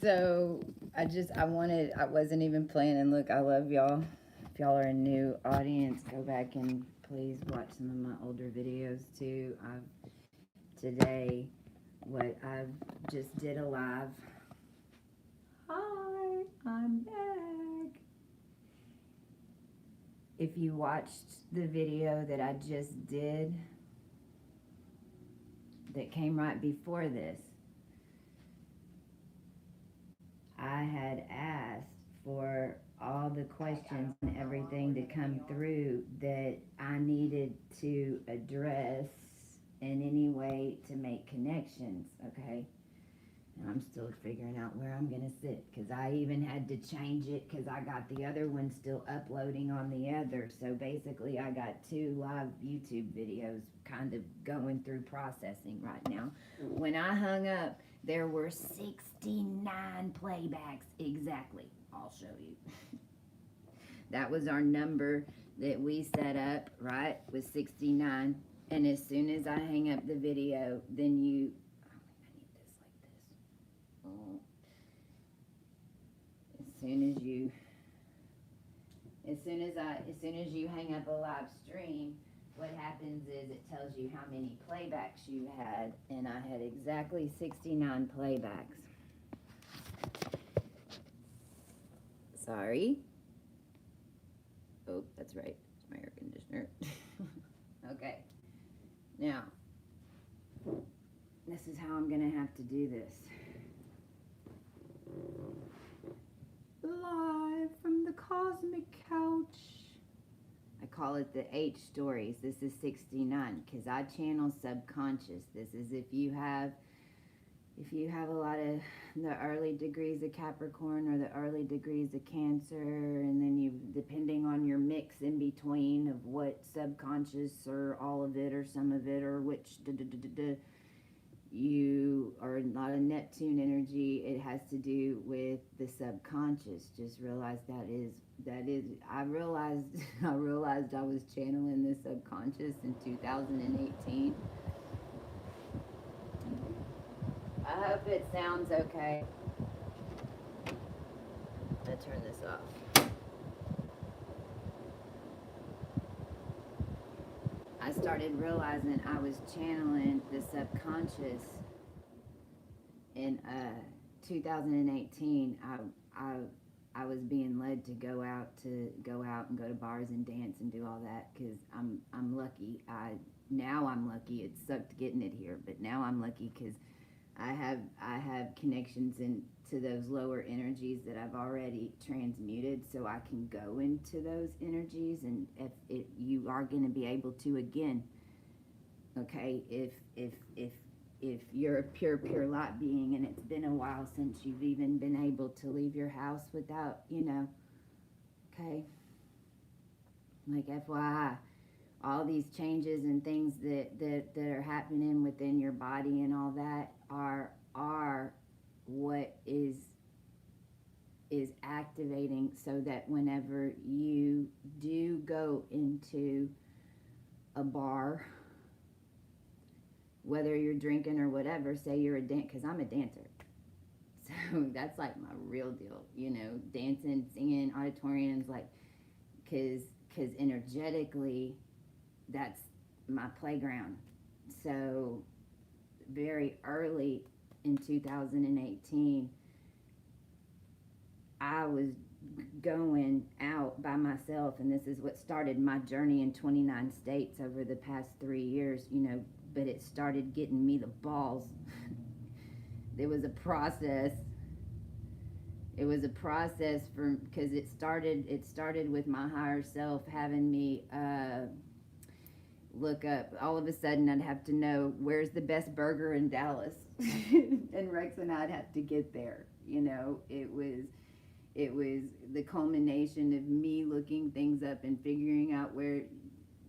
So I wasn't even planning. Look, I love y'all. If y'all are a new audience, go back and please watch some of my older videos too. Today, what I've just did a live. Hi, I'm back. If you watched the video that I just did, that came right before this, I had asked for all the questions and everything to come through that I needed to address in any way to make connections, okay? And I'm still figuring out where I'm going to sit because I even had to change it because I got the other one still uploading on the other. So basically, I got 2 live YouTube videos kind of going through processing right now. When I hung up, there were 69 playbacks exactly. I'll show you. That was our number that we set up, right? Was 69. And as soon as I hang up the video, then you as soon as you as soon as you hang up a live stream, what happens is it tells you how many playbacks you had, and I had exactly 69 playbacks. Sorry. Oh, that's right. It's my air conditioner. Okay. Now, this is how I'm gonna have to do this. Live from the cosmic couch. I call it the H stories. This is 69 because I channel subconscious. This is if you have a lot of the early degrees of Capricorn or the early degrees of Cancer, and then you, depending on your mix in between of what subconscious or all of it or some of it or which you are a lot of Neptune energy. It has to do with the subconscious. Just realize that is I realized I was channeling the subconscious in 2018. I hope it sounds okay. I'm gonna turn this off. I started realizing I was channeling the subconscious in 2018. I was being led to go out and go to bars and dance and do all that because I'm lucky. Now I'm lucky. It sucked getting it here, but now I'm lucky because I have connections into those lower energies that I've already transmuted, so I can go into those energies, and if you are going to be able to again, okay, if you're a pure light being, and it's been a while since you've even been able to leave your house without, okay, like FYI, all these changes and things that are happening within your body and all that are what is activating, so that whenever you do go into a bar, whether you're drinking or whatever, say you're a because I'm a dancer, so that's like my real deal, dancing, singing, auditoriums, like, because energetically that's my playground. So very early in 2018, I was going out by myself, and this is what started my journey in 29 states over the past 3 years, but it started getting me the balls. There was a process. It was a process because it started with my higher self having me look up. All of a sudden, I'd have to know where's the best burger in Dallas, and Rex and I'd have to get there. It was the culmination of me looking things up and figuring out where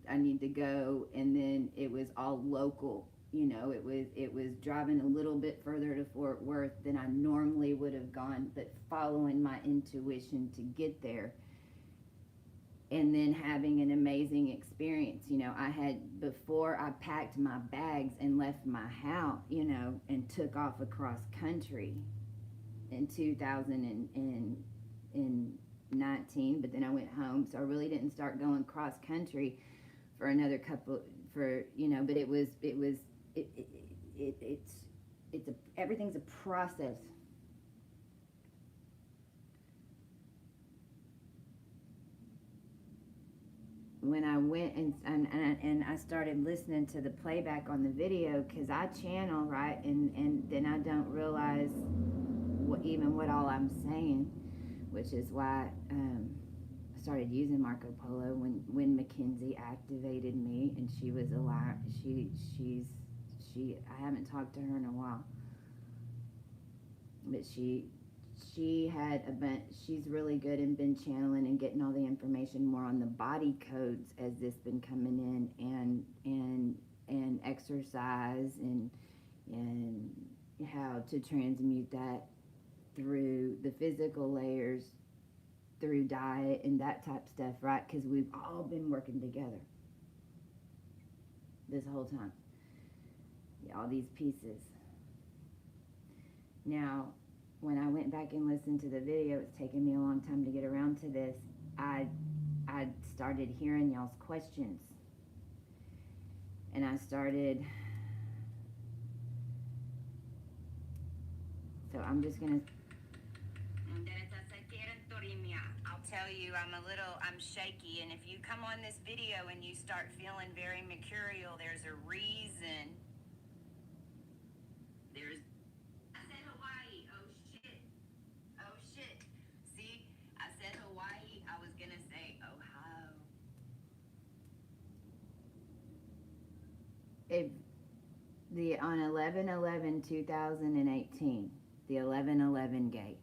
I need to go, and then it was all local. It was driving a little bit further to Fort Worth than I normally would have gone, but following my intuition to get there, and then having an amazing experience. I had, before I packed my bags and left my house, and took off across country, in 2019, but then I went home, so I really didn't start going cross country for another couple, for, you know, but it it's a, everything's a process. When I went and I started listening to the playback on the video, because I channel, right, and then I don't realize what all I'm saying, which is why I started using Marco Polo when Mackenzie activated me, and she was a liar. I haven't talked to her in a while, but she had a bunch. She's really good and been channeling and getting all the information more on the body codes as this been coming in, and exercise and how to transmute that through the physical layers, through diet and that type stuff, right? Because we've all been working together this whole time. Yeah, all these pieces. Now, when I went back and listened to the video, it's taken me a long time to get around to this. I started hearing y'all's questions, and I started. So I'm just gonna. I'll tell you, I'm shaky, and if you come on this video and you start feeling very mercurial, there's a reason. I said Hawaii. Oh shit. Oh shit. See, I said Hawaii. I was gonna say Ohio. If on 11/11/2018, the 11/11 gate.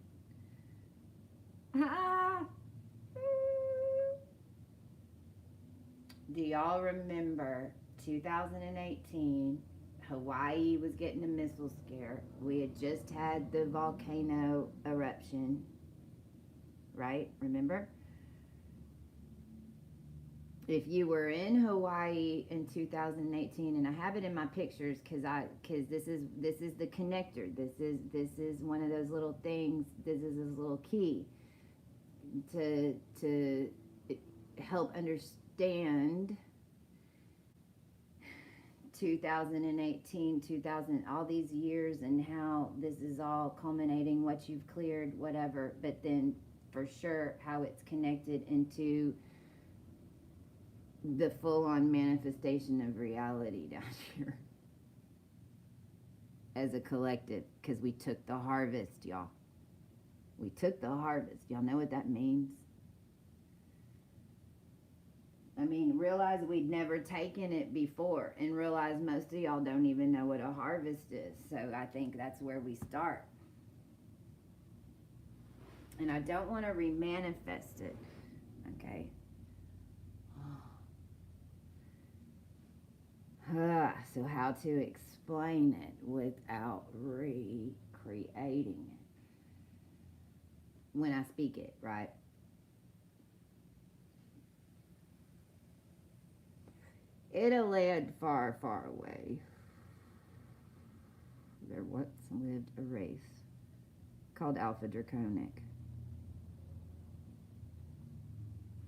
Do y'all remember 2018? Hawaii was getting a missile scare. We had just had the volcano eruption, right? Remember? If you were in Hawaii in 2018, and I have it in my pictures because this is the connector. This is one of those little things. This is this little key to help understand 2018, 2000, all these years, and how this is all culminating, what you've cleared, whatever, but then for sure how it's connected into the full-on manifestation of reality down here as a collective, because we took the harvest, y'all. We took the harvest. Y'all know what that means? I mean, realize we'd never taken it before, and realize most of y'all don't even know what a harvest is. So I think that's where we start. And I don't want to remanifest it, okay? So how to explain it without recreating it when I speak it, right? In a land far, far away, there once lived a race called Alpha Draconic.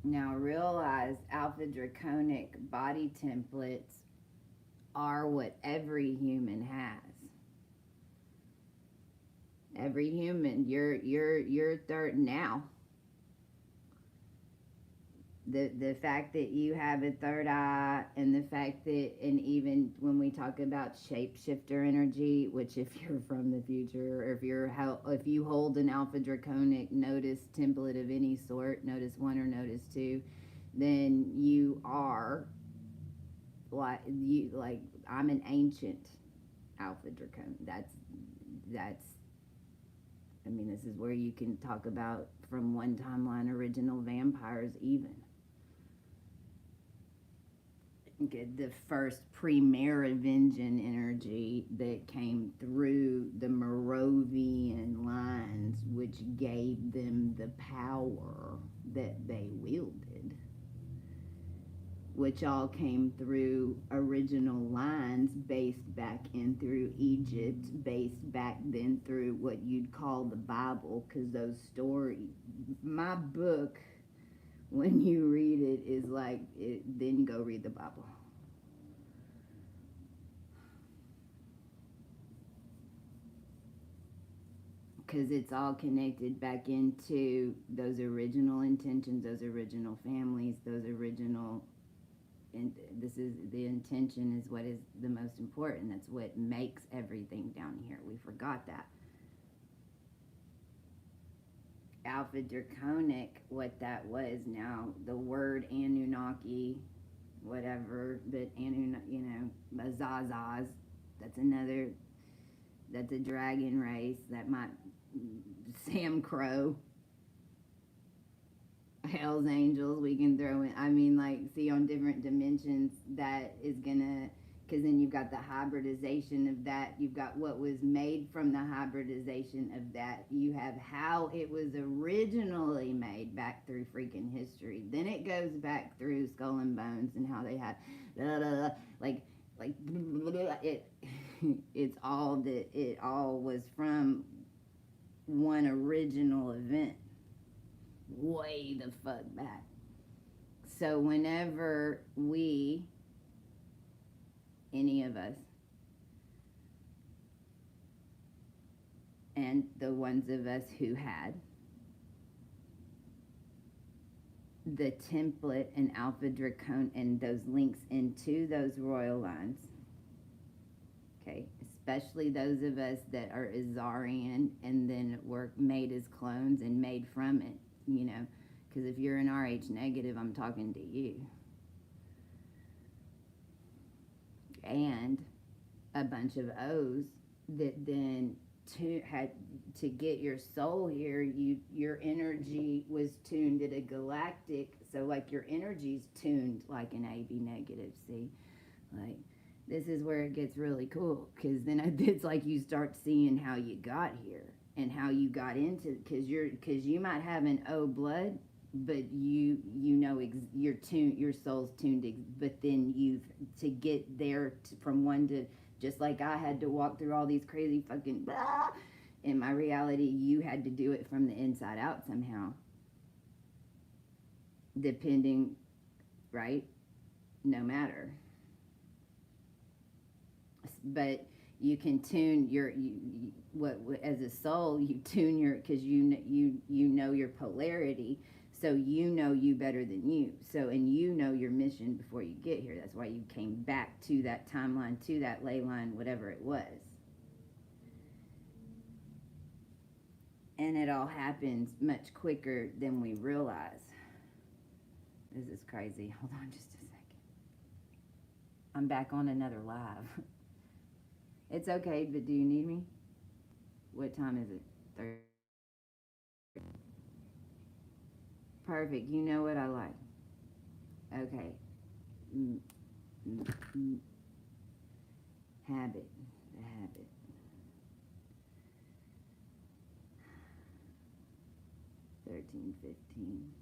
Now realize Alpha Draconic body templates are what every human has. Every human, you're third now. The fact that you have a third eye, and the fact that, and even when we talk about shapeshifter energy, which if you're from the future, or if you hold an Alpha Draconic notice template of any sort, notice 1 or notice 2, then you are like I'm an ancient Alpha Draconic. That's I mean, this is where you can talk about from one timeline original vampires even. Get the first pre-Merovingian energy that came through the Merovingian lines, which gave them the power that they wielded. which all came through original lines based back in through Egypt, based back then through what you'd call the Bible, because those stories, my book, when you read it, is like, then go read the Bible. Because it's all connected back into those original intentions, those original families, those original, and this is the intention is what is the most important. That's what makes everything down here. We forgot that. Alpha Draconic, what that was now, the word Anunnaki, whatever, but Azazas, that's another, that's a dragon race, that might, Sam Crow, Hell's Angels, we can throw in, I mean, like, see, on different dimensions, that is gonna, because then you've got the hybridization of that, you've got what was made from the hybridization of that, you have how it was originally made back through freaking history, then it goes back through Skull and Bones and how they had, like it, it's all that, it all was from one original event, way the fuck back. So whenever we, any of us, and the ones of us who had the template and Alpha Dracon and those links into those royal lines, okay, especially those of us that are Azarian and then were made as clones and made from it, because if you're an RH negative, I'm talking to you. And a bunch of O's that then had to get your soul here, your energy was tuned at a galactic, so like your energy's tuned like an AB negative, see? Like, this is where it gets really cool, because then it's like you start seeing how you got here and how you got into, because you might have an O blood, but your soul's tuned, but then to get there from one to, just like I had to walk through all these crazy fucking blah, in my reality, you had to do it from the inside out somehow, depending, right? No matter. But you can tune what as a soul, you tune your, because you know your polarity, so you know you better than you, so, and you know your mission before you get here. That's why you came back to that timeline, to that ley line, whatever it was. And it all happens much quicker than we realize. This is crazy. Hold on just a second. I'm back on another live. It's okay, but do you need me? What time is it? 30. Perfect. You know what I like. Okay. Habit. The habit. 13, 15.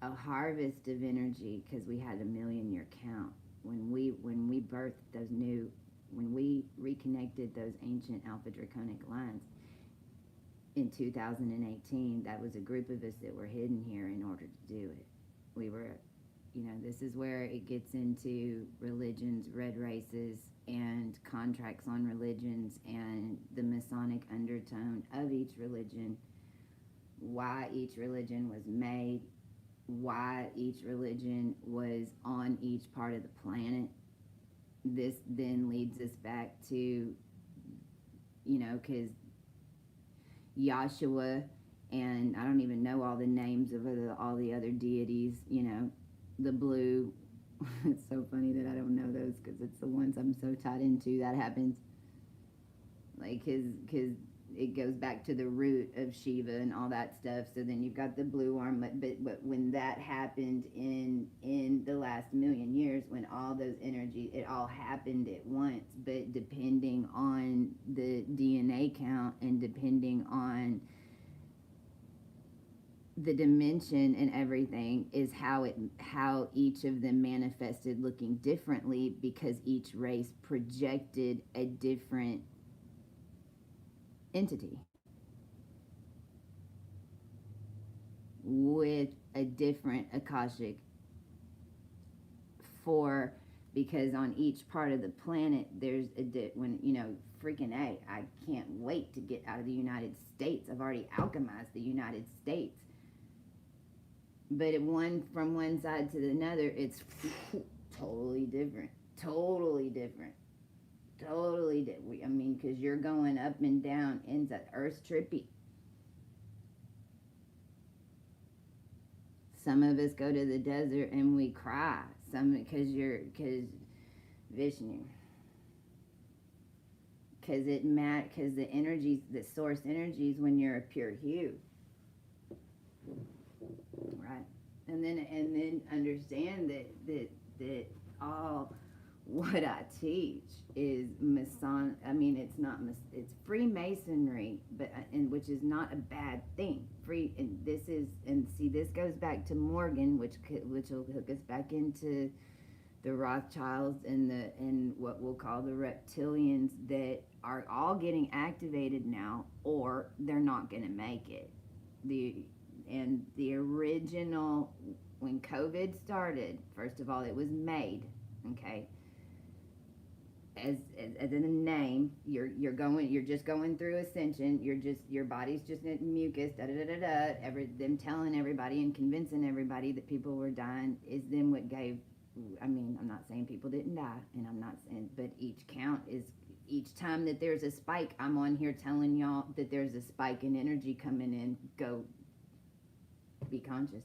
A harvest of energy, because we had a 1,000,000-year count. When we birthed those new, when we reconnected those ancient Alpha Draconic lines in 2018, that was a group of us that were hidden here in order to do it. We were, this is where it gets into religions, red races, and contracts on religions, and the Masonic undertone of each religion, why each religion was made, why each religion was on each part of the planet. This then leads us back to, because Yahshua, and I don't even know all the names of all the other deities, the blue. It's so funny that I don't know those, because it's the ones I'm so tied into. That happens, like, because it goes back to the root of Shiva and all that stuff. So then you've got the blue arm, but when that happened in the last 1,000,000 years, when all those energies, it all happened at once, but depending on the DNA count and depending on the dimension and everything is how each of them manifested looking differently, because each race projected a different entity with a different akashic for, because on each part of the planet there's when freaking I can't wait to get out of the United States. I've already alchemized the United States, but from one side to another, it's totally different, I mean, because you're going up and down inside. Earth's trippy. Some of us go to the desert and we cry. Because Vishnu. Because the energies, the source energies, when you're a pure HUE, right? And then understand that all what I teach is Mason. I mean, it's Freemasonry, but which is not a bad thing. This goes back to Morgan, which will hook us back into the Rothschilds and what we'll call the reptilians, that are all getting activated now, or they're not going to make it. The original, when COVID started, first of all, it was made, okay. As in the name, you're just going through ascension. Your body's just mucus, them telling everybody and convincing everybody that people were dying is then what gave. I mean, I'm not saying people didn't die, and I'm not saying, but each time that there's a spike, I'm on here telling y'all that there's a spike in energy coming in. Go be conscious.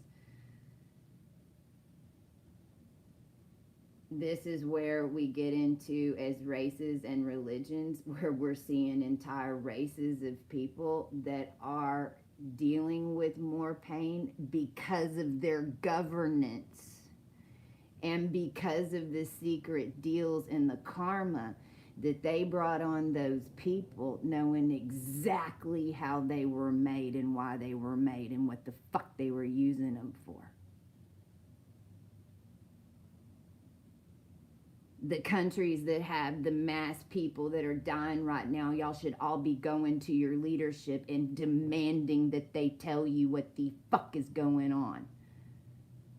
This is where we get into, as races and religions, where we're seeing entire races of people that are dealing with more pain because of their governance and because of the secret deals and the karma that they brought on those people, knowing exactly how they were made and why they were made and what the fuck they were using them for. The countries that have the mass people that are dying right now, y'all should all be going to your leadership and demanding that they tell you what the fuck is going on,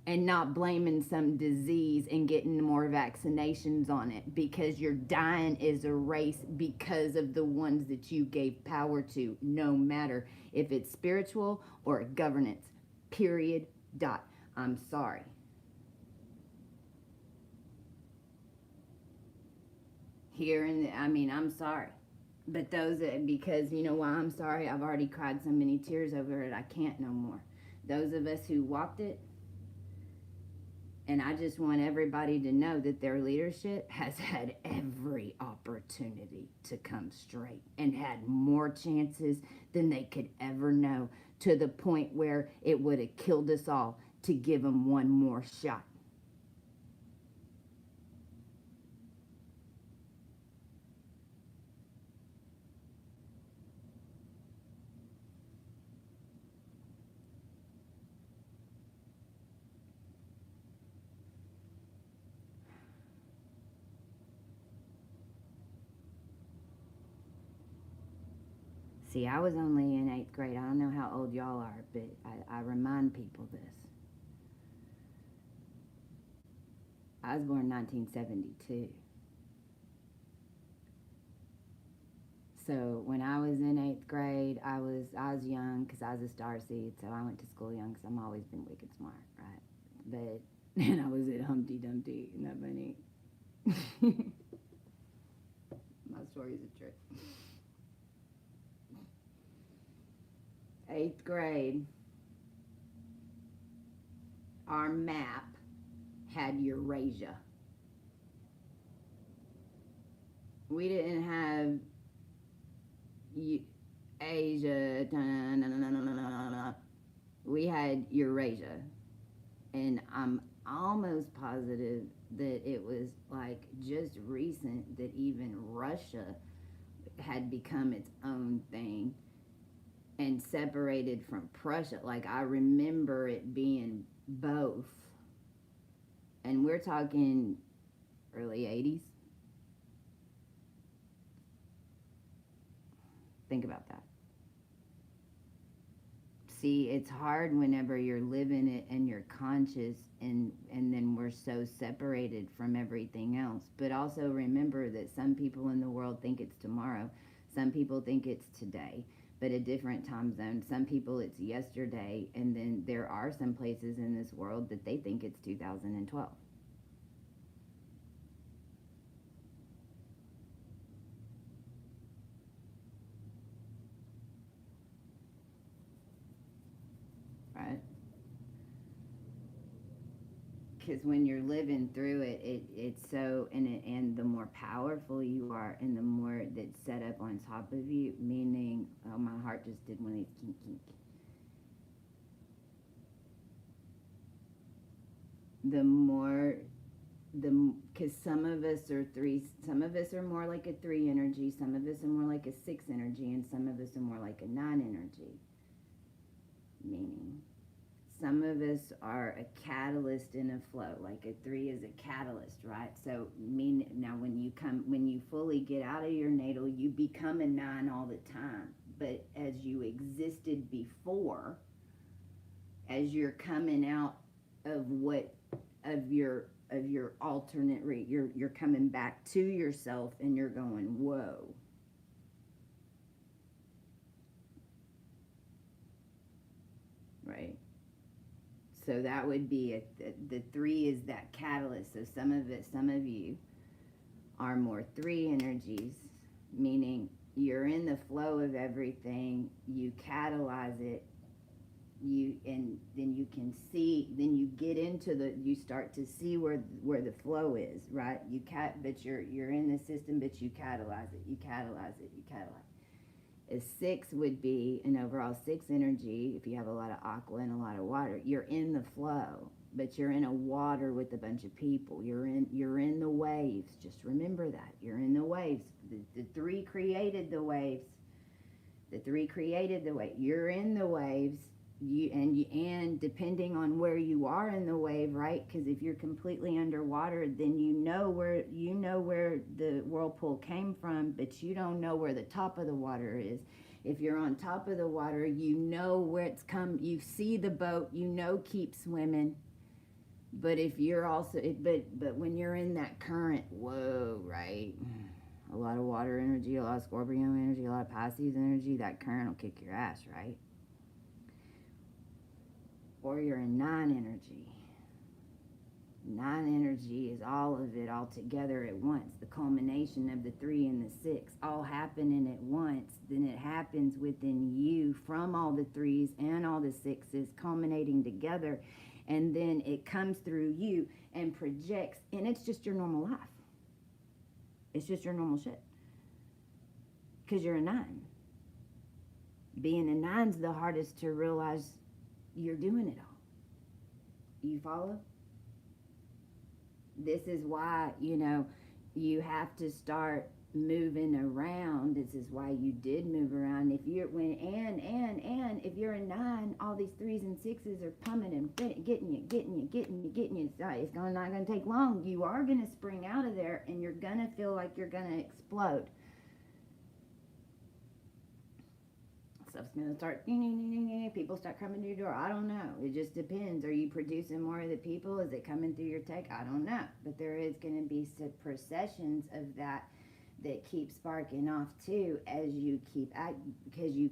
and not blaming some disease and getting more vaccinations on it, because you're dying as a race because of the ones that you gave power to, no matter if it's spiritual or governance, period, dot. I'm sorry. I'm sorry. But because you know why I'm sorry? I've already cried so many tears over it, I can't no more. Those of us who walked it, and I just want everybody to know that their leadership has had every opportunity to come straight and had more chances than they could ever know, to the point where it would have killed us all to give them one more shot. See, I was only in 8th grade. I don't know how old y'all are, but I remind people this. I was born in 1972. So when I was in 8th grade, I was young, because I was a starseed, so I went to school young, because I've always been wicked smart, right? But, and I was at Humpty Dumpty, isn't that funny? My story's a trick. 8th grade, our map had Eurasia. We didn't have Asia. We had Eurasia. And I'm almost positive that it was like just recent that even Russia had become its own thing. and separated from Prussia. Like, I remember it being both. And we're talking early 80s. Think about that. See, it's hard whenever you're living it and you're conscious, and then we're so separated from everything else. But also remember that some people in the world think it's tomorrow. Some people think it's today, but a different time zone. Some people it's yesterday, and then there are some places in this world that they think it's 2012. Right? Because when you're living through it, it's so, and the more powerful you are, and the more that's set up on top of you, meaning, oh, my heart just did one of these kink kink. The more, because some of us are threes, some of us are more like a 3 energy, some of us are more like a 6 energy, and some of us are more like a 9 energy. Meaning, some of us are a catalyst in a flow, like a 3 is a catalyst, right? So now when you fully get out of your natal, you become a 9 all the time. But as you existed before, as you're coming out of your alternate you're coming back to yourself, and you're going, whoa. Right? So that would be the 3 is that catalyst. So some of you are more 3 energies, meaning you're in the flow of everything, you catalyze it, and then you can see, then you get into you start to see where the flow is, right? But you're in the system, but you catalyze it, you catalyze it, you catalyze. A 6 would be an overall 6 energy. If you have a lot of aqua and a lot of water, you're in the flow, but you're in a water with a bunch of people. You're in the waves. Just remember that you're in the waves. The 3 created the waves. The 3 created the wave. You're in the waves. And depending on where you are in the wave, right? Because if you're completely underwater, then you know where the whirlpool came from, but you don't know where the top of the water is. If you're on top of the water, you know where it's come. You see the boat, keep swimming. But if you're also, but when you're in that current, whoa, right? A lot of water energy, a lot of Scorpio energy, a lot of Pisces energy. That current will kick your ass, right? Or you're in 9 energy. 9 energy is all of it all together at once. The culmination of the 3 and the 6 all happening at once. Then it happens within you from all the 3s and all the 6s culminating together. And then it comes through you and projects. And it's just your normal life. It's just your normal shit. Because you're a 9. Being a 9's the hardest to realize you're doing it all. You follow? This is why, you have to start moving around. This is why you did move around. If you're if you're a 9, all these 3s and 6s are pumping and getting you. It's not gonna take long. You are gonna spring out of there, and you're gonna feel like you're gonna explode. Stuff's gonna start, people start coming to your door. I don't know. It just depends. Are you producing more of the people? Is it coming through your tech? I don't know. But there is going to be some processions of that keep sparking off too, as you keep because you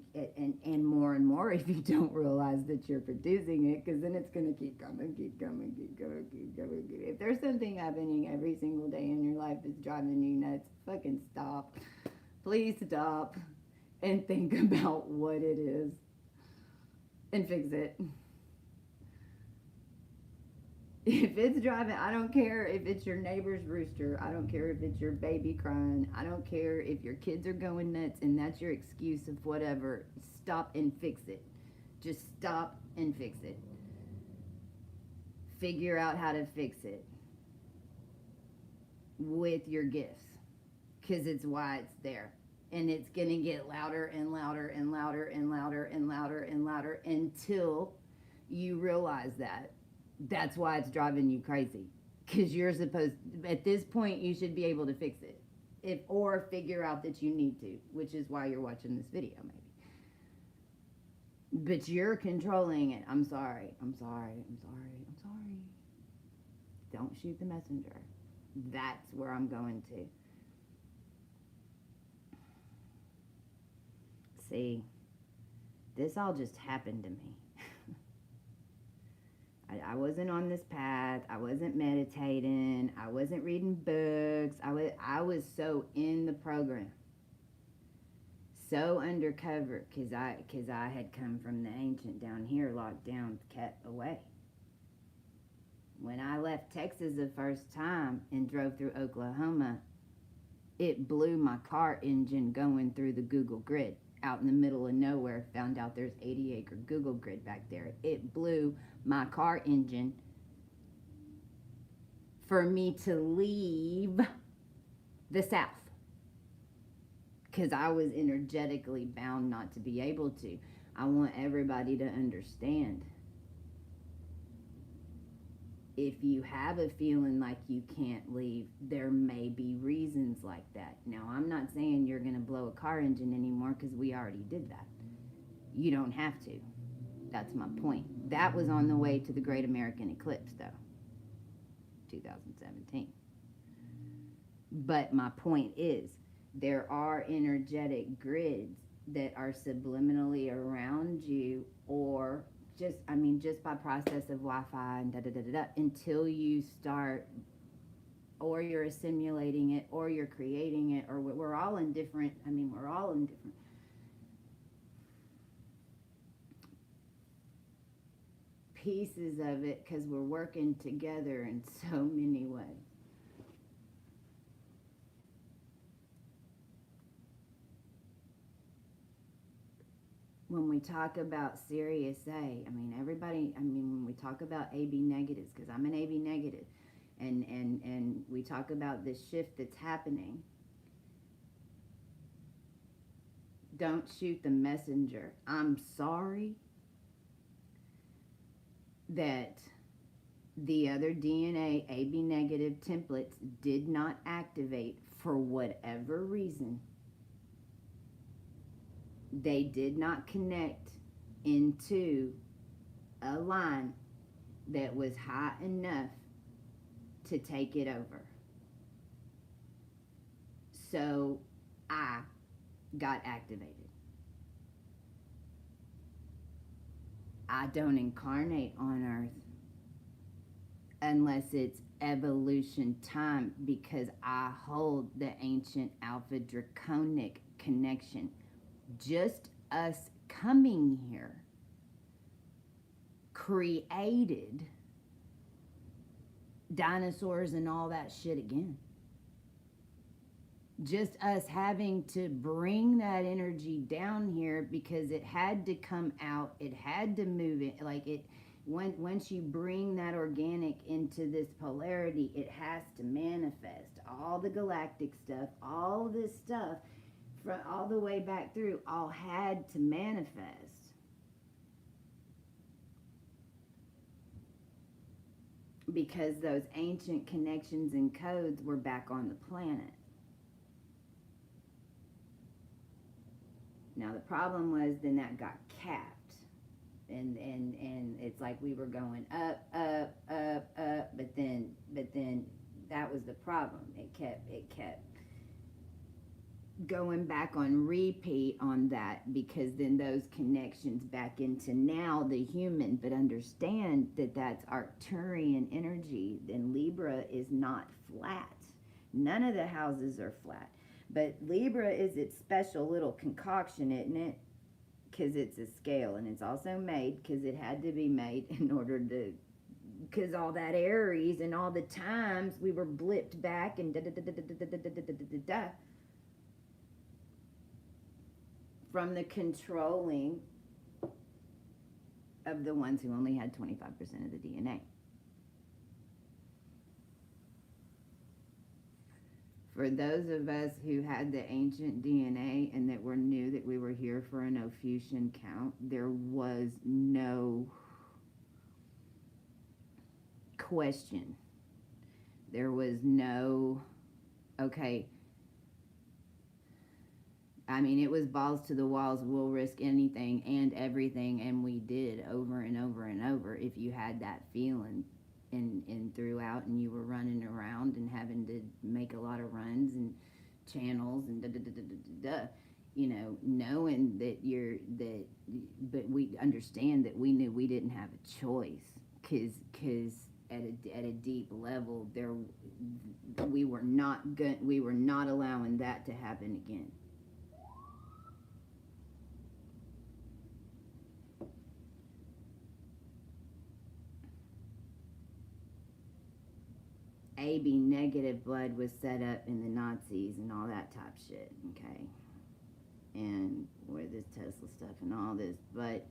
and more if you don't realize that you're producing it, because then it's going to keep coming. If there's something happening every single day in your life that's driving you nuts, fucking stop. Please stop. And think about what it is and fix it. If it's driving, I don't care if it's your neighbor's rooster. I don't care if it's your baby crying. I don't care if your kids are going nuts and that's your excuse of whatever. Stop and fix it. Just stop and fix it. Figure out how to fix it with your gifts, because it's why it's there. And it's going to get louder and louder and louder and louder and louder and louder until you realize that. That's why it's driving you crazy. Because you're supposed, at this point, you should be able to fix it. Or figure out that you need to, which is why you're watching this video, maybe. But you're controlling it. I'm sorry. Don't shoot the messenger. That's where I'm going to. See, this all just happened to me. I wasn't on this path. I wasn't meditating. I wasn't reading books. I was so in the program. So undercover, because I had come from the ancient down here, locked down, kept away. When I left Texas the first time and drove through Oklahoma, it blew my car engine going through the Google grid. Out in the middle of nowhere, found out there's 80-acre Google grid back there. It blew my car engine for me to leave the South. Because I was energetically bound not to be able to. I want everybody to understand. If you have a feeling like you can't leave, there may be reasons like that. Now, I'm not saying you're going to blow a car engine anymore because we already did that. You don't have to. That's my point. That was on the way to the Great American Eclipse, though. 2017. But my point is, there are energetic grids that are subliminally around you, or just by process of Wi-Fi and until you start, or you're assimilating it, or you're creating it, or we're all in different pieces of it because we're working together in so many ways. When we talk about Sirius A, when we talk about AB negatives, because I'm an AB negative, and we talk about this shift that's happening, don't shoot the messenger. I'm sorry that the other DNA AB negative templates did not activate for whatever reason. They did not connect into a line that was high enough to take it over. So I got activated. I don't incarnate on Earth unless it's evolution time, because I hold the ancient Alpha Draconic connection. Just us coming here created dinosaurs and all that shit again. Just us having to bring that energy down here because it had to come out, it had to move it. Once you bring that organic into this polarity, it has to manifest. All the galactic stuff, all this stuff, from all the way back through, all had to manifest. Because those ancient connections and codes were back on the planet. Now the problem was then that got capped. And it's like we were going up, but then that was the problem. It kept going back on repeat on that, because then those connections back into now the human. But understand that that's Arcturian energy, and Libra is not flat. None of the houses are flat, but Libra is its special little concoction, isn't it? Because it's a scale, and it's also made because it had to be made in order to, because all that Aries and all the times we were blipped back and from the controlling of the ones who only had 25% of the DNA. For those of us who had the ancient DNA and that were knew that we were here for an Ophiuchian count, there was no question. There was no, okay, I mean, it was balls to the walls, we'll risk anything and everything, and we did over and over and over. If you had that feeling and throughout, and you were running around and having to make a lot of runs and channels and da da da da da da, you know, knowing that but we understand that we knew we didn't have a choice, because at a deep level, we were not allowing that to happen again. AB negative blood was set up in the Nazis and all that type shit, okay? And where this Tesla stuff and all this. But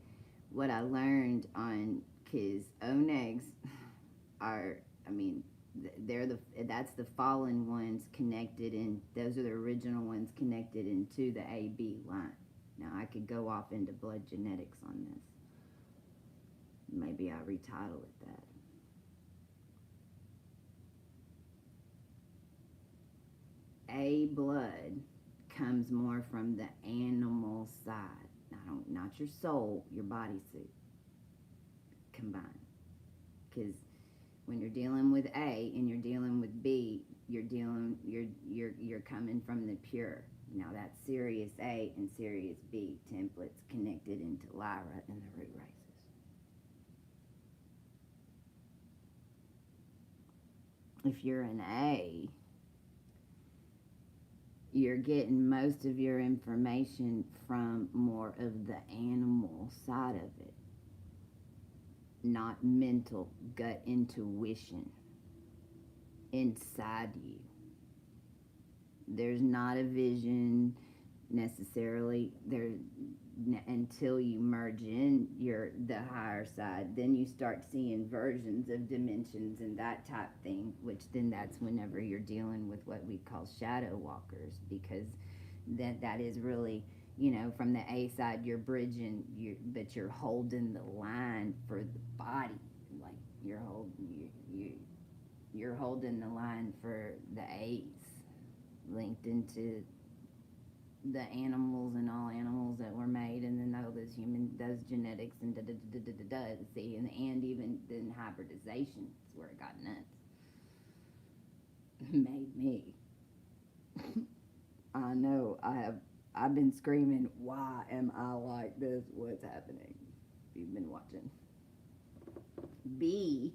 what I learned because O-negs are, I mean, that's the fallen ones connected in, those are the original ones connected into the AB line. Now I could go off into blood genetics on this. Maybe I'll retitle it that. A blood comes more from the animal side. Not your soul, your bodysuit combined. Because when you're dealing with A and you're dealing with B, you're coming from the pure. Now that's Sirius A and Sirius B templates connected into Lyra and the root races. If you're an A, you're getting most of your information from more of the animal side of it, not mental, gut intuition inside you. There's not a vision necessarily there until you merge in the higher side. Then you start seeing versions of dimensions and that type thing, which then that's whenever you're dealing with what we call shadow walkers, because that is really, you know, from the A side you're bridging, but you're holding the line for the body, like you're holding the line for the A's linked into the animals and all animals that were made, and then all those genetics and see, and even then hybridization is where it got nuts. Made me. I know I've been screaming, why am I like this? What's happening? You've been watching. B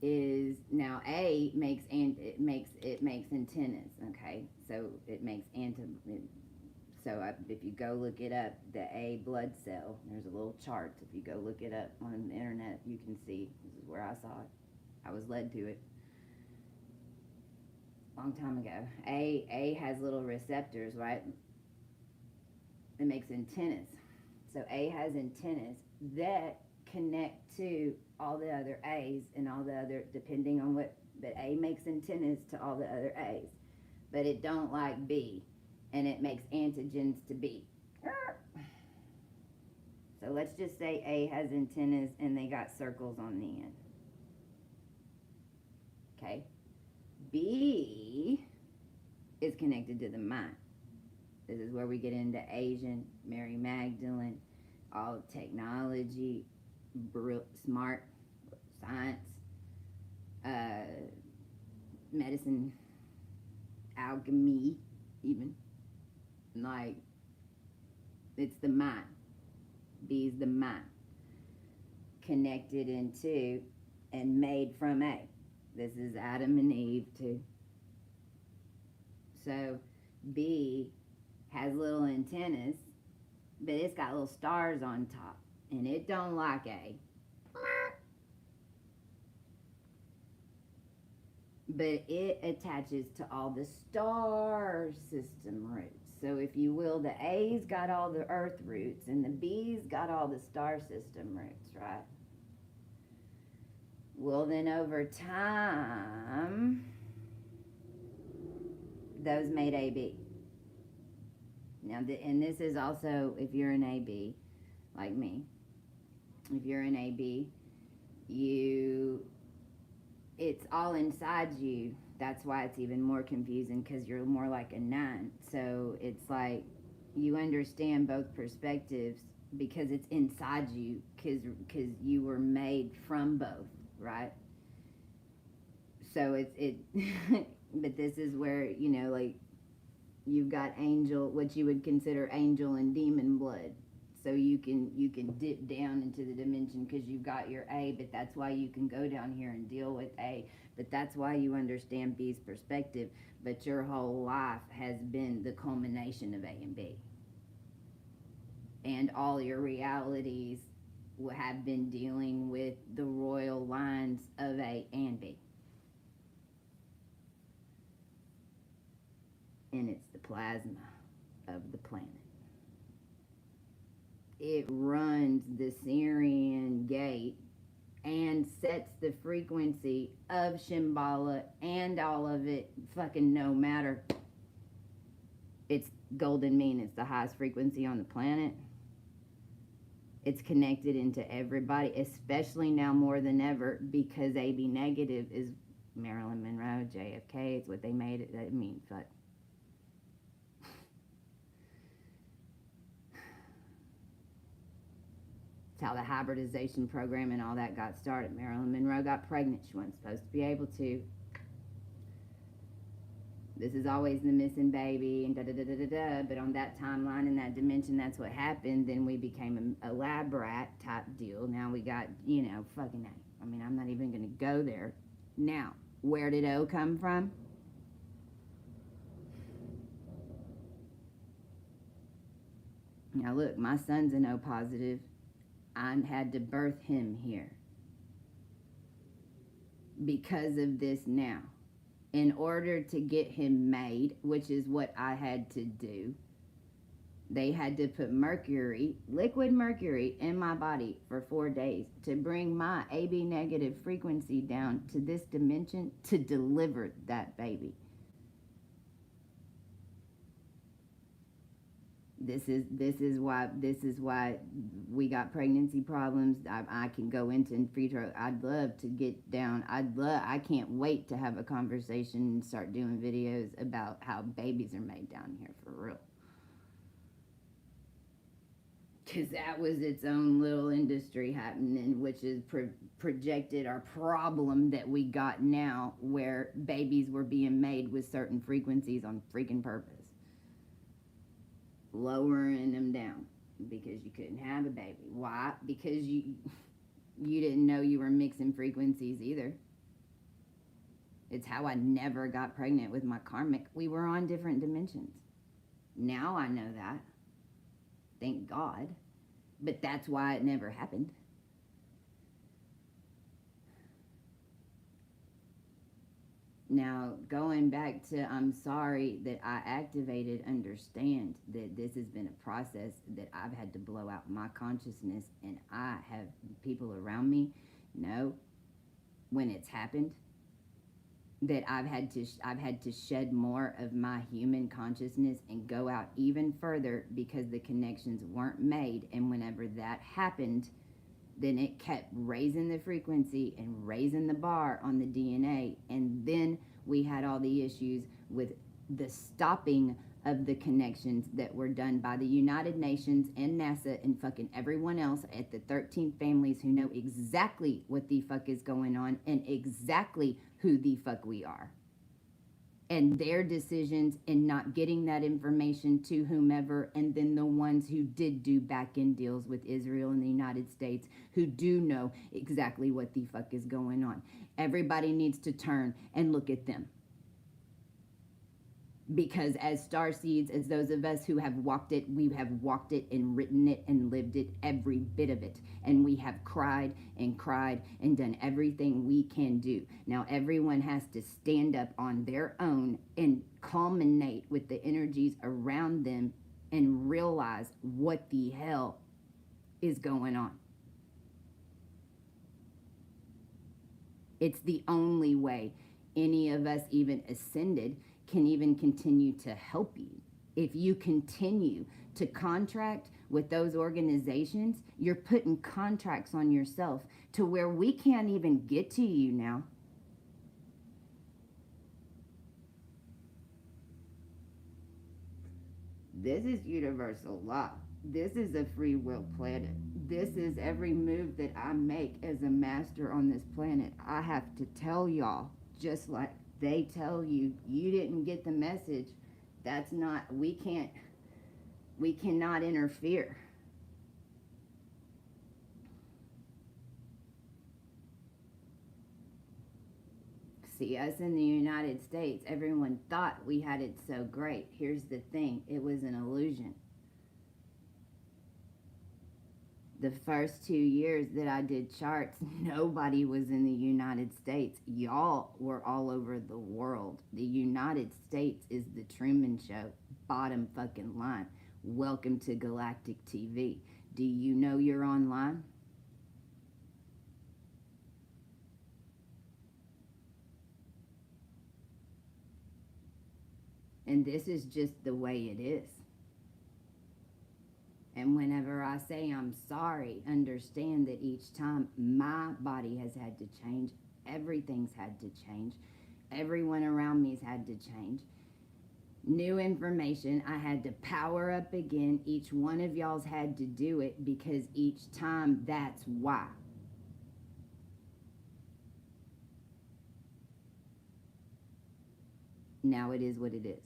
is now A makes antennas, okay? So it makes if you go look it up, the A blood cell, there's a little chart. If you go look it up on the internet, you can see. This is where I saw it. I was led to it a long time ago. A has little receptors, right? It makes antennas. So A has antennas that connect to all the other A's and all the other, depending on what, but A makes antennas to all the other A's, but it don't like B, and it makes antigens to B. So let's just say A has antennas and they got circles on the end. Okay. B is connected to the mind. This is where we get into Asian, Mary Magdalene, all technology, smart, science, medicine, alchemy, even. Like, it's the mind. B is the mind. Connected into and made from A. This is Adam and Eve too. So B has little antennas, but it's got little stars on top, and it don't like A. But it attaches to all the star system roots. So if you will, the A's got all the earth roots, and the B's got all the star system roots, right? Well, then over time, those made AB. Now, and this is also if you're an AB, like me. If you're an AB, it's all inside you. That's why it's even more confusing, because you're more like a 9. So it's like you understand both perspectives because it's inside you, because you were made from both, right? So it but this is where, like, you've got angel, what you would consider angel and demon blood. So you can dip down into the dimension because you've got your A, but that's why you can go down here and deal with A. But that's why you understand B's perspective. But your whole life has been the culmination of A and B. And all your realities have been dealing with the royal lines of A and B. And it's the plasma of the planet. It runs the Syrian gate and sets the frequency of Shambhala and all of it, fucking no matter. It's golden mean, it's the highest frequency on the planet. It's connected into everybody, especially now more than ever, because AB negative is Marilyn Monroe, JFK. It's what they made it. I mean, fuck. It's how the hybridization program and all that got started. Marilyn Monroe got pregnant. She wasn't supposed to be able to. This is always the missing baby and da-da-da-da-da-da. But on that timeline and that dimension, that's what happened. Then we became a lab rat type deal. Now we got, fucking A. I mean, I'm not even going to go there. Now, where did O come from? Now look, my son's an O positive. I had to birth him here because of this now. In order to get him made, which is what I had to do, they had to put mercury, liquid mercury, in my body for 4 days to bring my AB negative frequency down to this dimension to deliver that baby. This is why we got pregnancy problems. I can go into in vitro. I'd love to get down. I can't wait to have a conversation and start doing videos about how babies are made down here for real. Because that was its own little industry happening, which is projected our problem that we got now, where babies were being made with certain frequencies on freaking purpose. Lowering them down because you couldn't have a baby. Why? Because you didn't know you were mixing frequencies either. It's how I never got pregnant with my karmic. We were on different dimensions. Now I know that. Thank God. But that's why it never happened. Now, going back to I'm sorry that I activated, understand that this has been a process that I've had to blow out my consciousness, and I have people around me know when it's happened that I've had to shed more of my human consciousness and go out even further because the connections weren't made. And whenever that happened, then it kept raising the frequency and raising the bar on the DNA. And then we had all the issues with the stopping of the connections that were done by the United Nations and NASA and fucking everyone else at the 13 families who know exactly what the fuck is going on and exactly who the fuck we are. And their decisions in not getting that information to whomever, and then the ones who did do back-end deals with Israel and the United States, who do know exactly what the fuck is going on. Everybody needs to turn and look at them. Because as starseeds, as those of us who have walked it, we have walked it and written it and lived it, every bit of it. And we have cried and done everything we can do. Now everyone has to stand up on their own and culminate with the energies around them and realize what the hell is going on. It's the only way any of us even ascended can even continue to help you. If you continue to contract with those organizations, you're putting contracts on yourself to where we can't even get to you now. This is universal law. This is a free will planet. This is every move that I make as a master on this planet. I have to tell y'all, just like they tell you, you didn't get the message. That's not, we cannot interfere. See, us in the United States, everyone thought we had it so great. Here's the thing, it was an illusion. The first 2 years that I did charts, nobody was in the United States. Y'all were all over the world. The United States is the Truman Show. Bottom fucking line. Welcome to Galactic TV. Do you know you're online? And this is just the way it is. And whenever I say I'm sorry, understand that each time my body has had to change, everything's had to change, everyone around me's had to change. New information, I had to power up again. Each one of y'all's had to do it because each time that's why. Now it is what it is.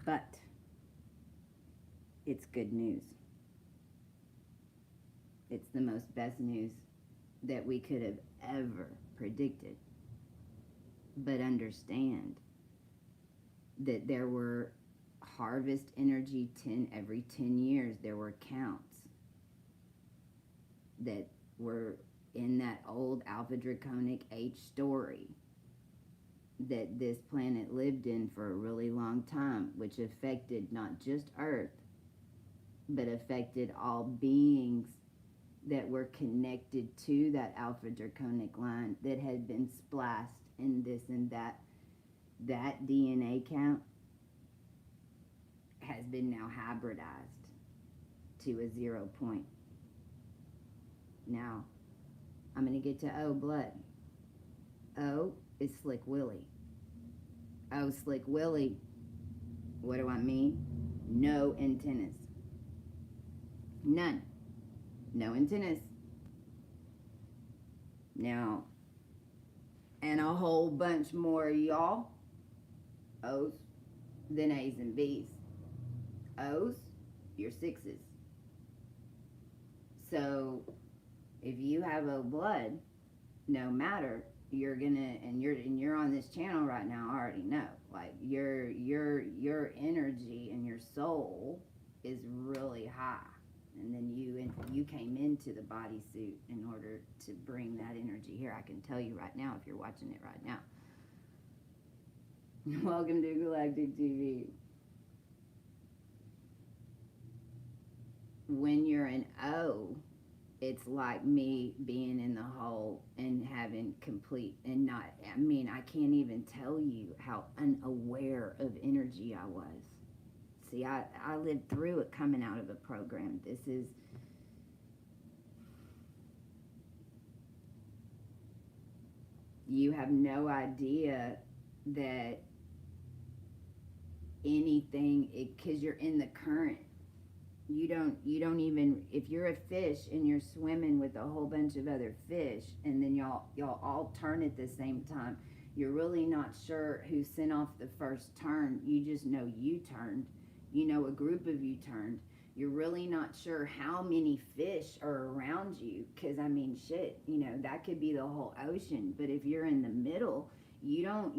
But it's good news. It's the most best news that we could have ever predicted. But understand that there were harvest energy every 10 years. There were counts that were in that old Alpha Draconic H story that this planet lived in for a really long time, which affected not just Earth, but affected all beings that were connected to that Alpha Draconic line that had been spliced in this and that. That DNA count has been now hybridized to a 0 point. Now, I'm going to get to O blood. O is Slick Willie. Oh, Slick Willie. What do I mean? No antennas. None. No antennas. Now, and a whole bunch more of y'all. O's, then A's and B's. O's, you're 6s. So, if you have O blood, no matter, you're gonna, and you're on this channel right now, I already know, like your energy and your soul is really high, and then you came into the bodysuit in order to bring that energy here. I can tell you right now, if you're watching it right now. Welcome to Galactic TV. When you're an O, it's like me being in the hole and having complete, and not, I mean, I can't even tell you how unaware of energy I was. See, I lived through it coming out of a program. This is, you have no idea that anything, because you're in the current. You don't even, if you're a fish and you're swimming with a whole bunch of other fish, and then y'all all turn at the same time, you're really not sure who sent off the first turn. You just know you turned. You know a group of you turned. You're really not sure how many fish are around you, because I mean, shit, you know, that could be the whole ocean. But if you're in the middle, you don't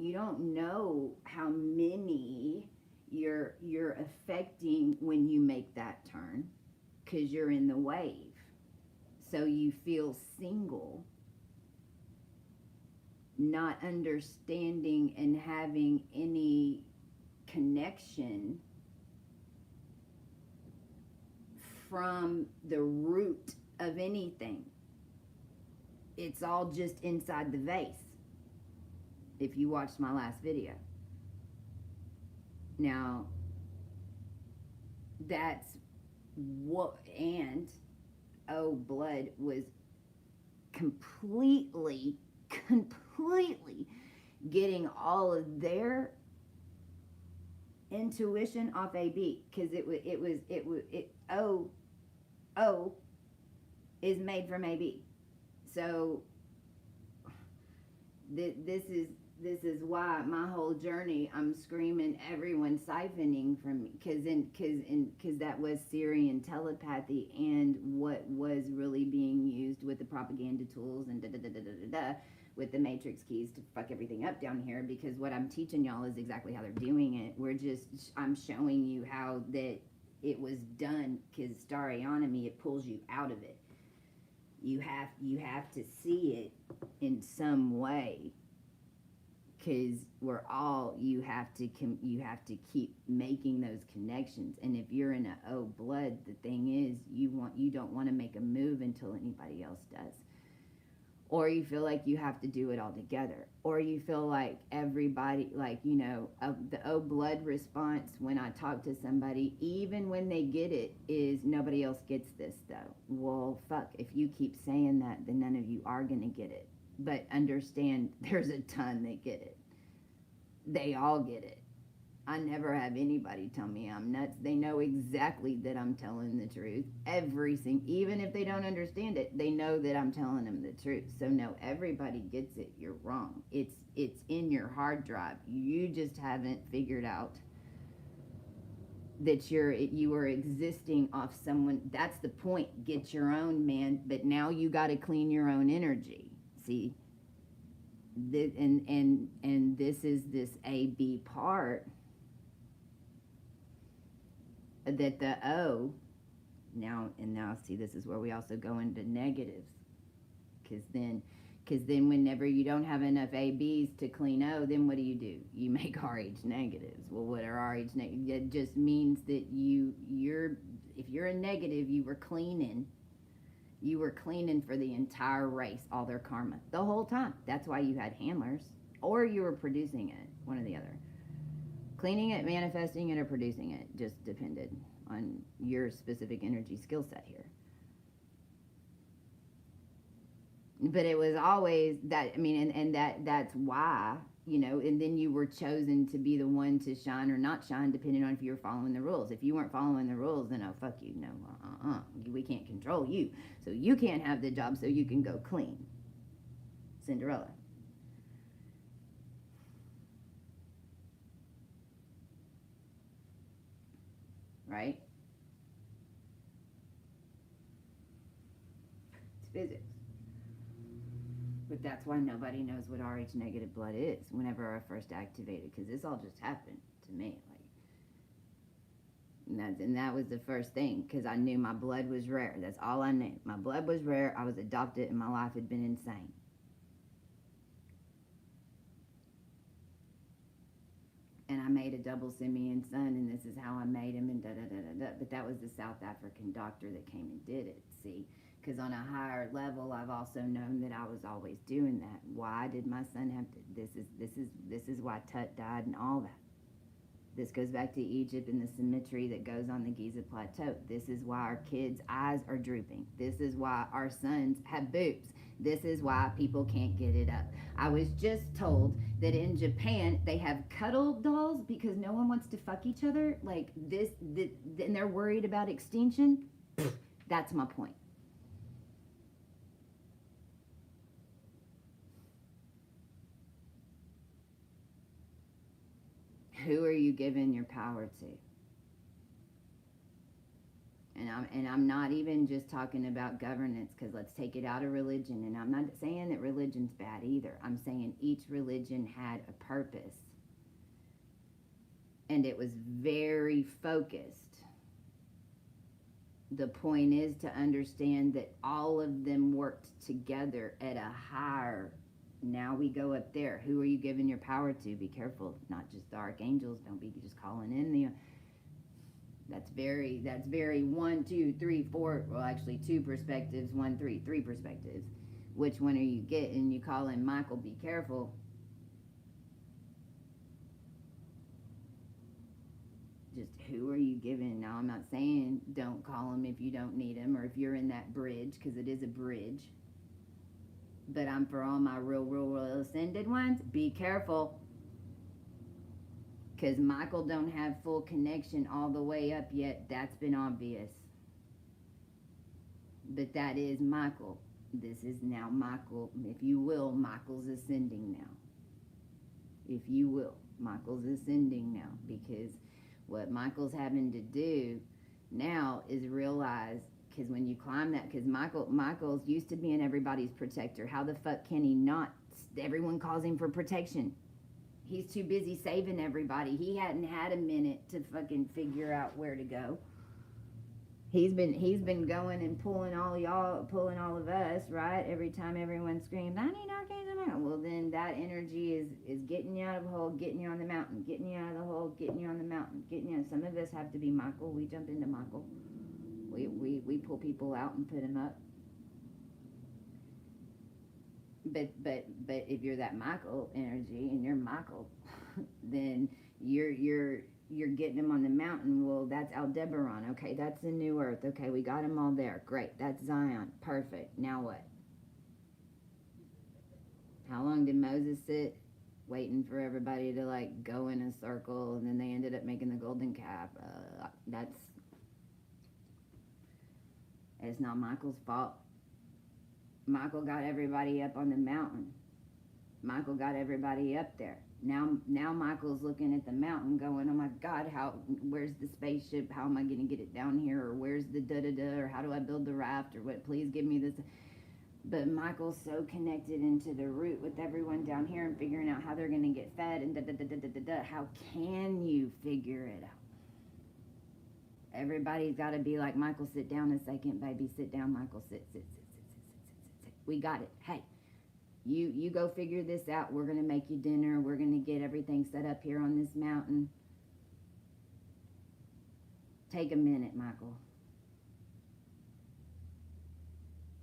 know how many you're affecting when you make that turn, because you're in the wave. So you feel single, not understanding and having any connection from the root of anything. It's all just inside the vase. If you watched my last video. Now, that's what, and blood was completely getting all of their intuition off AB, because O is made from AB. So this is why my whole journey, I'm screaming everyone siphoning from me, because that was Syrian telepathy, and what was really being used with the propaganda tools and with the matrix keys to fuck everything up down here. Because what I'm teaching y'all is exactly how they're doing it. I'm showing you how that it was done, because Starionomy, it pulls you out of it. You have to see it in some way, because you have to keep making those connections. And if you're in a O blood, the thing is, you don't want to make a move until anybody else does, or you feel like you have to do it all together, or you feel like everybody, like, the O blood response when I talk to somebody, even when they get it, is nobody else gets this though. Well, fuck, if you keep saying that, then none of you are gonna get it. But understand, there's a ton that get it. They all get it. I never have anybody tell me I'm nuts. They know exactly that I'm telling the truth. Even if they don't understand it, they know that I'm telling them the truth. So no, everybody gets it. You're wrong. It's in your hard drive. You just haven't figured out that you are existing off someone. That's the point. Get your own, man. But now you got to clean your own energy. See, and this is this AB part that the O now see, this is where we also go into negatives, because then whenever you don't have enough ABs to clean O, then what do? You make RH negatives. Well, what are RH negatives? It just means that if you're a negative, you were cleaning for the entire race, all their karma, the whole time. That's why you had handlers, or you were producing it, one or the other. Cleaning it, manifesting it, or producing it just depended on your specific energy skill set here. But it was always that, and that's why, and then you were chosen to be the one to shine or not shine, depending on if you were following the rules. If you weren't following the rules, then oh, fuck you, no, we can't control you, so you can't have the job, so you can go clean. Cinderella. Right? It's physics. But that's why nobody knows what RH negative blood is whenever I first activated, because this all just happened to me. And that was the first thing, because I knew my blood was rare. That's all I knew. My blood was rare. I was adopted, and my life had been insane. And I made a double simian son, and this is how I made him, and da-da-da-da-da. But that was the South African doctor that came and did it, see? Because on a higher level, I've also known that I was always doing that. Why did my son have to? This is why Tut died and all that. This goes back to Egypt and the symmetry that goes on the Giza Plateau. This is why our kids' eyes are drooping. This is why our sons have boobs. This is why people can't get it up. I was just told that in Japan, they have cuddle dolls because no one wants to fuck each other. Like this, and they're worried about extinction. That's my point. Who are you giving your power to? And I'm not even just talking about governance, because let's take it out of religion. And I'm not saying that religion's bad either. I'm saying each religion had a purpose, and it was very focused. The point is to understand that all of them worked together at a higher. Now we go up there. Who are you giving your power to? Be careful, not just the archangels. Don't be just calling in the. That's very 1, 2, 3, 4. Well, actually, 2 perspectives. 1, 3, 3 perspectives. which one are you getting? You call in Michael, be careful. Just who are you giving? Now, I'm not saying don't call him if you don't need him or if you're in that bridge, because it is a bridge. But I'm for all my real ascended ones, be careful. Because Michael don't have full connection all the way up yet. That's been obvious. But that is Michael. This is now Michael, if you will, Michael's ascending now. If you will, Michael's ascending now. Because what Michael's having to do now is realize, because when you climb that, because Michael's used to being everybody's protector. How the fuck can he not? Everyone calls him for protection. He's too busy saving everybody. He hadn't had a minute to fucking figure out where to go. He's been going and pulling all of us, right? Every time everyone screams, I need our case of mountain. Well, then that energy is getting you out of the hole, getting you on the mountain, getting you out of the hole, getting you on the mountain, getting you. Some of us have to be Michael. We jump into Michael. We pull people out and put them up. But if you're that Michael energy and you're Michael, then you're getting them on the mountain. Well, that's Aldebaran. Okay, that's the new earth. Okay, we got them all there. Great, that's Zion. Perfect. Now what? How long did Moses sit waiting for everybody to like go in a circle, and then they ended up making the golden calf? It's not Michael's fault. Michael got everybody up on the mountain. Michael got everybody up there. Now Michael's looking at the mountain going, oh my God, where's the spaceship? How am I going to get it down here? Or where's the da-da-da? Or how do I build the raft? Or what? Please give me this. But Michael's so connected into the root with everyone down here and figuring out how they're going to get fed and da-da-da-da-da-da. How can you figure it out? Everybody's got to be like, Michael, sit down a second, baby. Sit down, Michael. Sit. We got it. Hey, you go figure this out. We're going to make you dinner. We're going to get everything set up here on this mountain. Take a minute, Michael.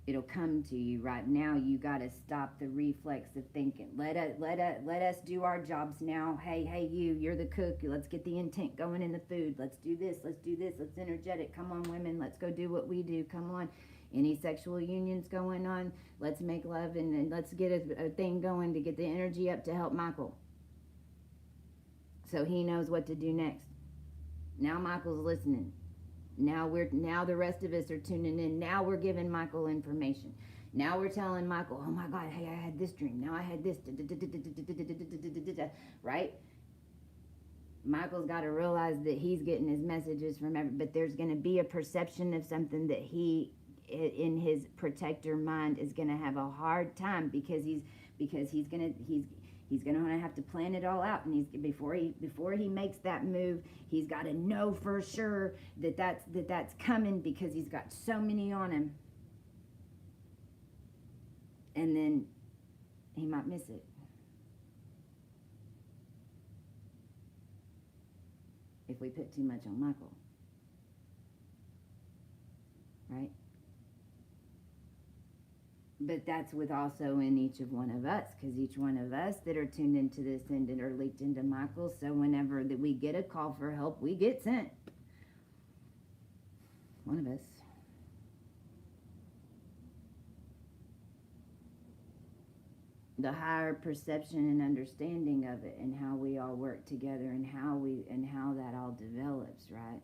It'll come to you right now. You got to stop the reflex of thinking. Let us do our jobs now. Hey, you're the cook. Let's get the intent going in the food. Let's do this. Let's energetic. Come on, women. Let's go do what we do. Come on. Any sexual unions going on, let's make love and let's get a thing going to get the energy up to help Michael. So he knows what to do next. Now Michael's listening. Now the rest of us are tuning in. Now we're giving Michael information. Now we're telling Michael, oh my God, hey, I had this dream. Now I had this. Right? Michael's got to realize that he's getting his messages from but there's going to be a perception of something that he in his protector mind is going to have a hard time because he's going to have to plan it all out, and before he makes that move, he's got to know for sure that's coming because he's got so many on him, and then he might miss it. If we put too much on Michael, right? But that's with also in each of one of us, because each one of us that are tuned into the ascendant are leaked into Michael. So whenever that we get a call for help, we get sent. One of us. The higher perception and understanding of it, and how we all work together, and how that all develops, right?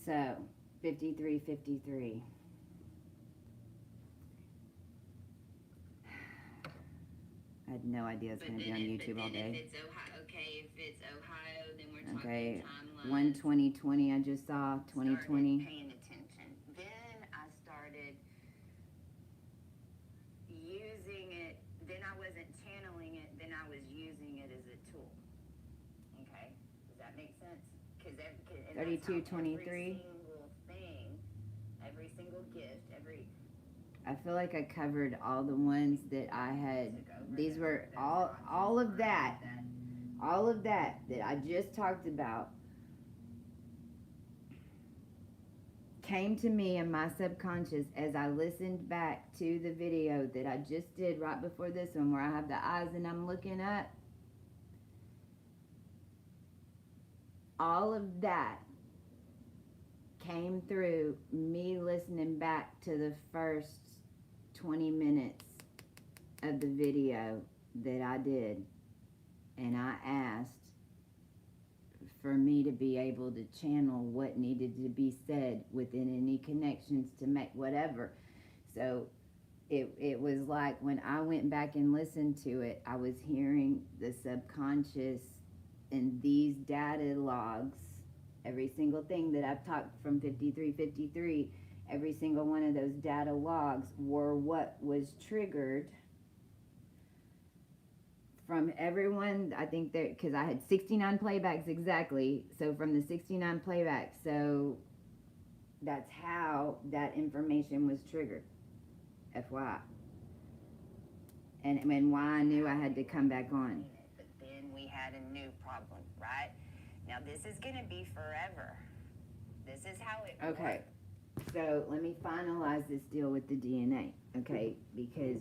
So 5353. I had no idea it's going to be on YouTube all day. If it's Ohio, then we're talking timeline. 1/20/20 I just saw, 2020. Paying attention. Then I started using it. Then I wasn't channeling it. Then I was using it as a tool. Okay? Does that make sense? 32/23. Every single thing, every single gift, I feel like I covered all the ones that I had. These were all of that I just talked about came to me in my subconscious as I listened back to the video that I just did right before this one, where I have the eyes and I'm looking up. All of that came through me listening back to the first 20 minutes of the video that I did. And I asked for me to be able to channel what needed to be said within any connections to make whatever. So it was like when I went back and listened to it, I was hearing the subconscious and these data logs, every single thing that I've talked from 5353, every single one of those data logs were what was triggered from everyone. I think that because I had 69 playbacks exactly, so from the 69 playbacks, so that's how that information was triggered, FYI. And why I knew I had to come back on. But then we had a new problem, right? Now this is going to be forever. This is how it Okay. works. So let me finalize this deal with the DNA, okay? Because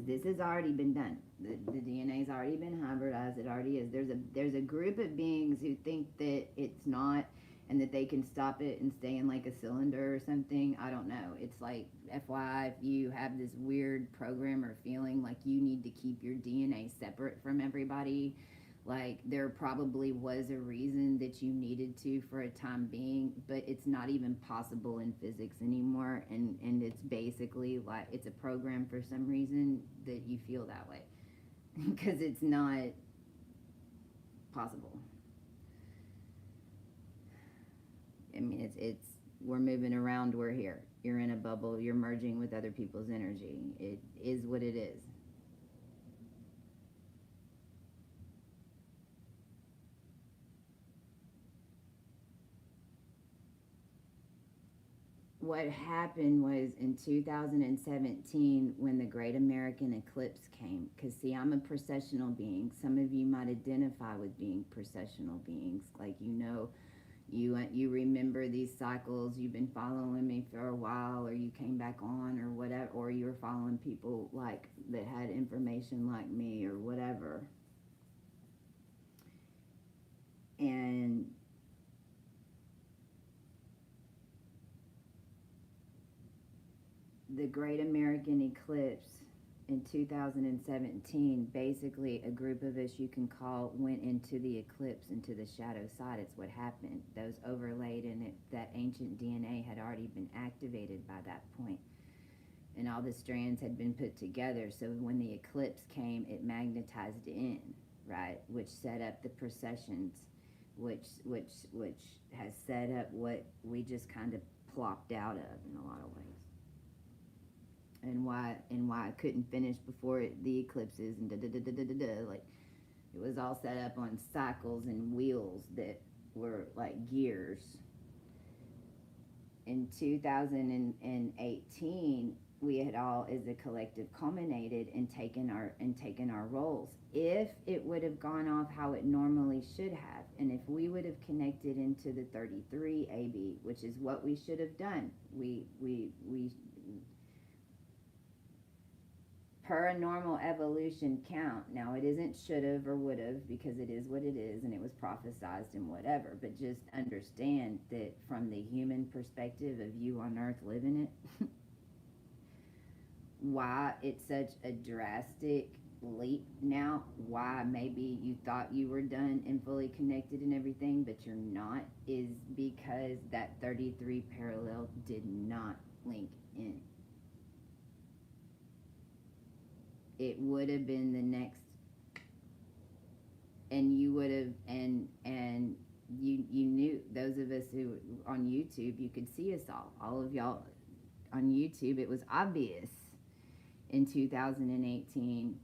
this has already been done. The DNA's already been hybridized. It already is. There's a group of beings who think that it's not, and that they can stop it and stay in like a cylinder or something. I don't know. It's like, FYI, if you have this weird program or feeling like you need to keep your DNA separate from everybody, like there probably was a reason that you needed to for a time being, but it's not even possible in physics anymore. And it's basically like it's a program for some reason that you feel that way because it's not possible. I mean, it's we're moving around, we're here. You're in a bubble, you're merging with other people's energy. It is what it is. What happened was in 2017 when the Great American Eclipse came, because see, I'm a processional being. Some of you might identify with being processional beings, like you remember these cycles. You've been following me for a while, or you came back on, or whatever, or you were following people like that had information like me, or whatever. And the Great American Eclipse in 2017, basically a group of us you can call went into the eclipse, into the shadow side. It's what happened. Those overlaid in it, that ancient DNA had already been activated by that point, and all the strands had been put together. So when the eclipse came, it magnetized in, right, which set up the processions, which has set up what we just kind of plopped out of in a lot of ways. And why I couldn't finish before the eclipses and like it was all set up on cycles and wheels that were like gears. In 2018, we had all as a collective culminated and taken our roles. If it would have gone off how it normally should have, and if we would have connected into the 33 AB, which is what we should have done, we per a normal evolution count. Now, it isn't should've or would've, because it is what it is and it was prophesized and whatever, but just understand that from the human perspective of you on earth living it, why it's such a drastic leap now, why maybe you thought you were done and fully connected and everything, but you're not, is because that 33 parallel did not link in. It would have been the next, and you would have, and you knew, those of us who on YouTube, you could see us all of y'all on YouTube. It was obvious in 2018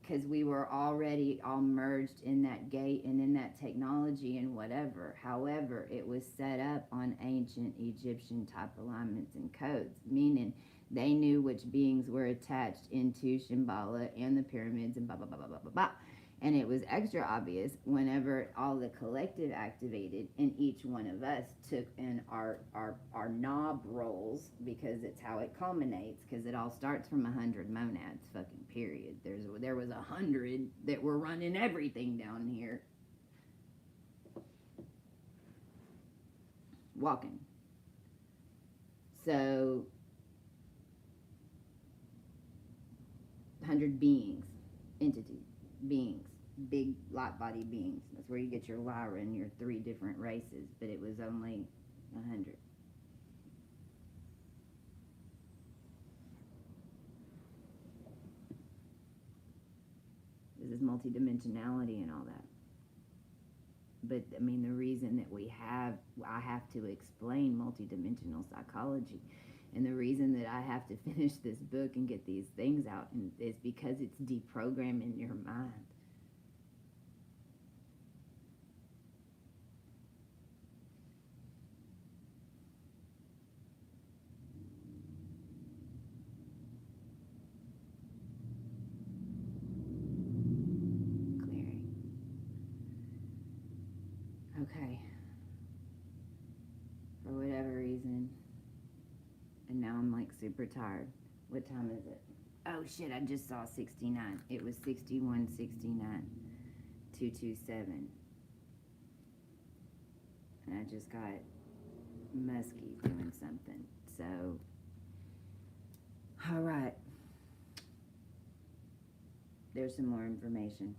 because we were already all merged in that gate and in that technology and whatever. However, it was set up on ancient Egyptian type alignments and codes, meaning they knew which beings were attached into Shambhala and the pyramids and blah, blah, blah, blah, blah, blah, blah. And it was extra obvious whenever all the collective activated and each one of us took in our knob roles, because it's how it culminates, because it all starts from 100 monads, fucking period. There was 100 that were running everything down here. Walking. So 100 beings, entities, beings, big light body beings. That's where you get your Lyra and your 3 different races, but it was only 100. This is multidimensionality and all that. But I mean, the reason that I have to explain multidimensional psychology, and the reason that I have to finish this book and get these things out is because it's deprogramming your mind. Clearing. Okay. For whatever reason, and now I'm like super tired. What time is it? Oh shit, I just saw 69. It was 6169. 227. And I just got musky doing something. So, all right. There's some more information.